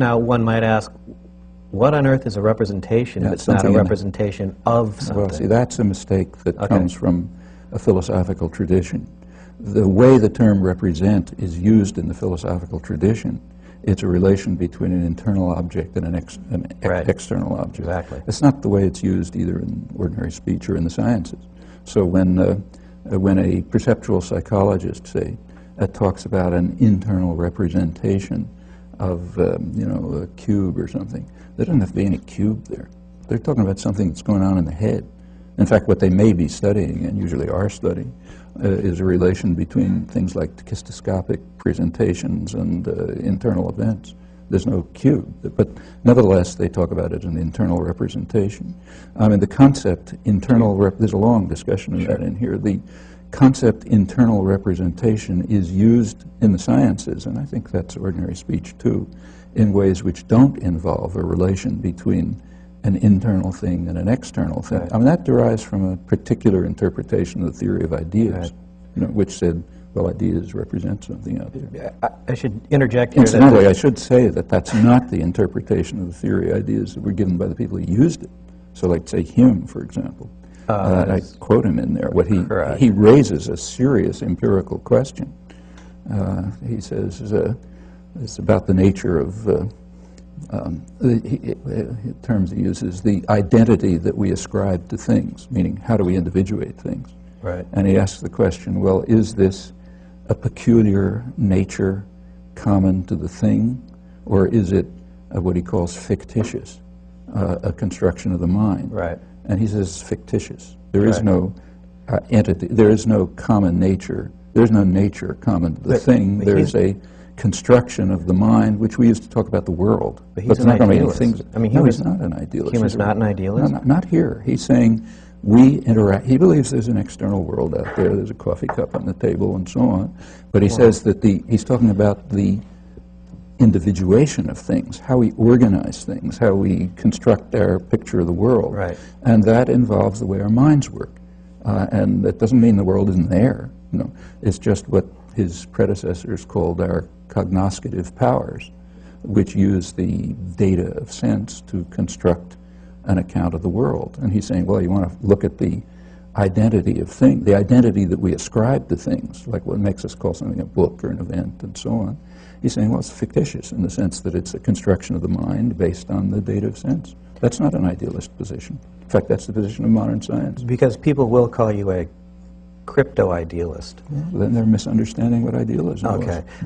Now, one might ask, what on earth is a representation if it's not a representation of something? Well, see, that's a mistake that comes from a philosophical tradition. The way the term represent is used in the philosophical tradition, it's a relation between an internal object and an external object. Exactly. It's not the way it's used either in ordinary speech or in the sciences. So when a perceptual psychologist, say, talks about an internal representation of, a cube or something, there doesn't have to be any cube there. They're talking about something that's going on in the head. In fact, what they may be studying, and usually are studying, is a relation between things like tachistoscopic presentations and internal events. There's no cube, but nevertheless they talk about it as an internal representation. I mean, the concept internal, there's a long discussion of that in here. The concept internal representation is used in the sciences, and I think that's ordinary speech too, in ways which don't involve a relation between an internal thing and an external thing. I mean, that derives from a particular interpretation of the theory of ideas, which said, well, ideas represent something out there. I should interject here. Incidentally, I should say that that's not the interpretation of the theory of ideas that were given by the people who used it. So, like, say, Hume, for example. I quote him in there. What he raises a serious empirical question. He says it's about the nature of the terms he uses, the identity that we ascribe to things, meaning how do we individuate things? Right. And he asks the question, well, is this a peculiar nature common to the thing, or is it what he calls fictitious, a construction of the mind? Right. And he says fictitious. There is no entity, there is no common nature, there's no nature common to the thing, there is a construction of the mind, which we used to talk about the world. But he's an idealist. I mean, no, he's not an idealist. Hume is not an idealist? No, not here. He's saying we interact. He believes there's an external world out there. There's a coffee cup on the table and so on. But he says that he's talking about the individuation of things, how we organize things, how we construct our picture of the world. Right. And that involves the way our minds work. And that doesn't mean the world isn't there. It's just what his predecessors called our cognoscitive powers, which use the data of sense to construct an account of the world. And he's saying, well, you want to look at the identity of things, the identity that we ascribe to things, like what makes us call something a book or an event and so on. He's saying, well, it's fictitious in the sense that it's a construction of the mind based on the data of sense. That's not an idealist position. In fact, that's the position of modern science. Because people will call you a crypto-idealist. Well, then they're misunderstanding what idealism is. Okay.